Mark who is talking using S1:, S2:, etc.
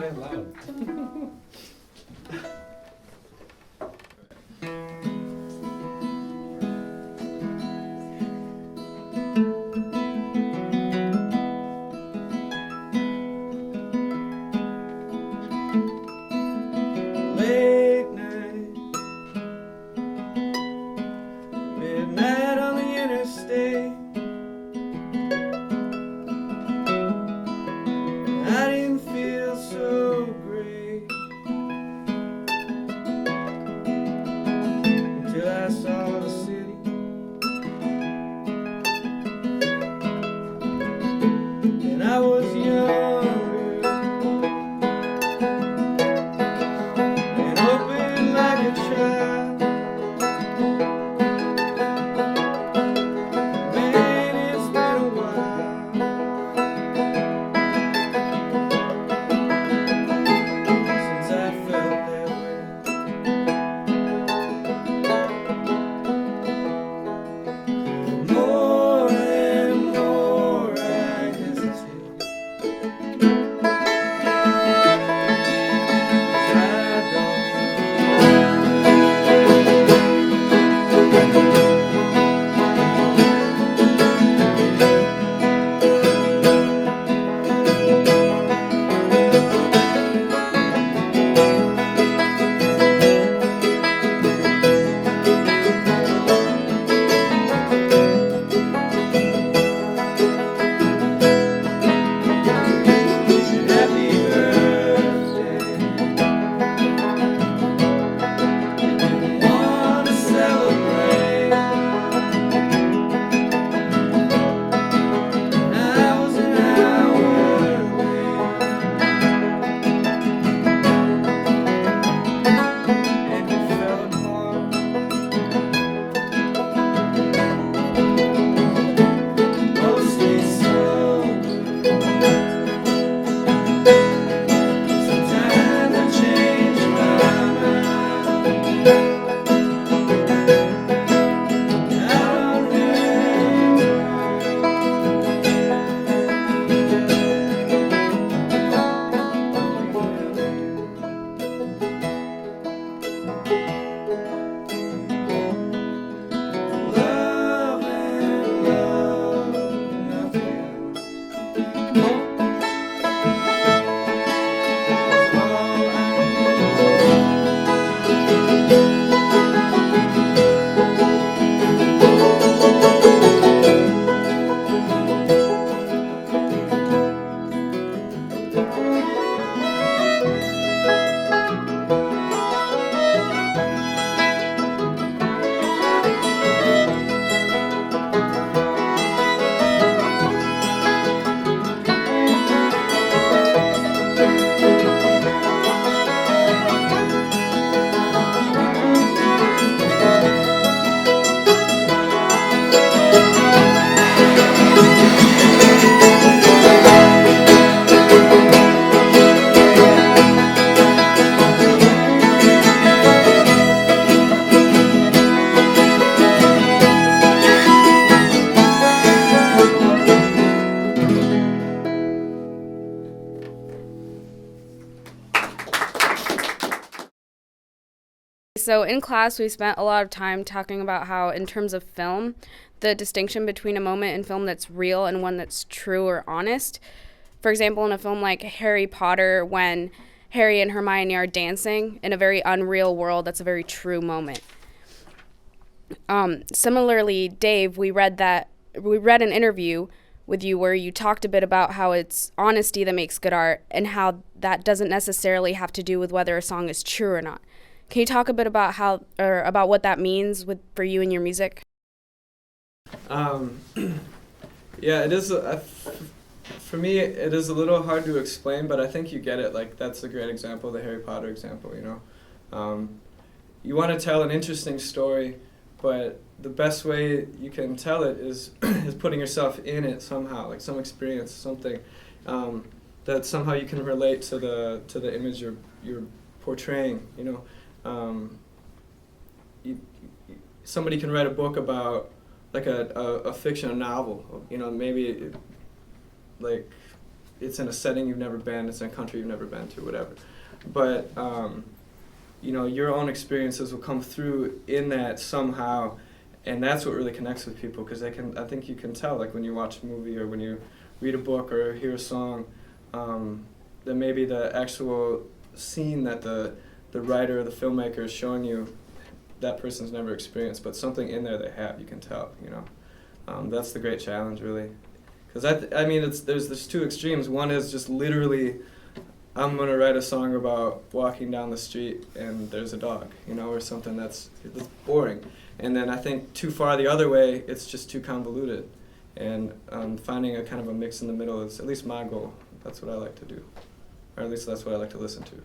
S1: play it loud.
S2: Late night, midnight on the interstate. I didn't feel so great until I saw the city. And I was younger and open like a child. Man, it's been a while since I felt that way. More and more I hesitate. I Happy birthday. Wanna celebrate. I was an hour late, and it fell apart. Mostly sober. Sometimes I change my mind. I don't love and love, nothing else. That's all
S3: So in class, we spent a lot of time talking about how, in terms of film, the distinction between a moment in film that's real and one that's true or honest. For example, in a film like Harry Potter, when Harry and Hermione are dancing in a very unreal world, that's a very true moment. Similarly, Dave, we read an interview with you where you talked a bit about how it's honesty that makes good art and how that doesn't necessarily have to do with whether a song is true or not. Can you talk a bit about about what that means for you and your music?
S2: Yeah, it is. For me, it is a little hard to explain, but I think you get it. Like, that's a great example, the Harry Potter example. You want to tell an interesting story, but the best way you can tell it is is putting yourself in it somehow, like some experience, something that somehow you can relate to the image you're portraying. Somebody can write a book about like a fiction, a novel. Maybe like it's in a setting you've never been, it's in a country you've never been to, whatever. But you know, your own experiences will come through in that somehow, and that's what really connects with people, because I think you can tell, like when you watch a movie or when you read a book or hear a song, that maybe the actual scene that the writer or the filmmaker is showing you, that person's never experienced, but something in there they have, you can tell, you know. That's the great challenge, really. Because I mean, there's two extremes. One is just literally, I'm going to write a song about walking down the street and there's a dog, you know, or something that's boring. And then I think too far the other way, it's just too convoluted. And finding a kind of a mix in the middle is at least my goal. That's what I like to do. Or at least that's what I like to listen to.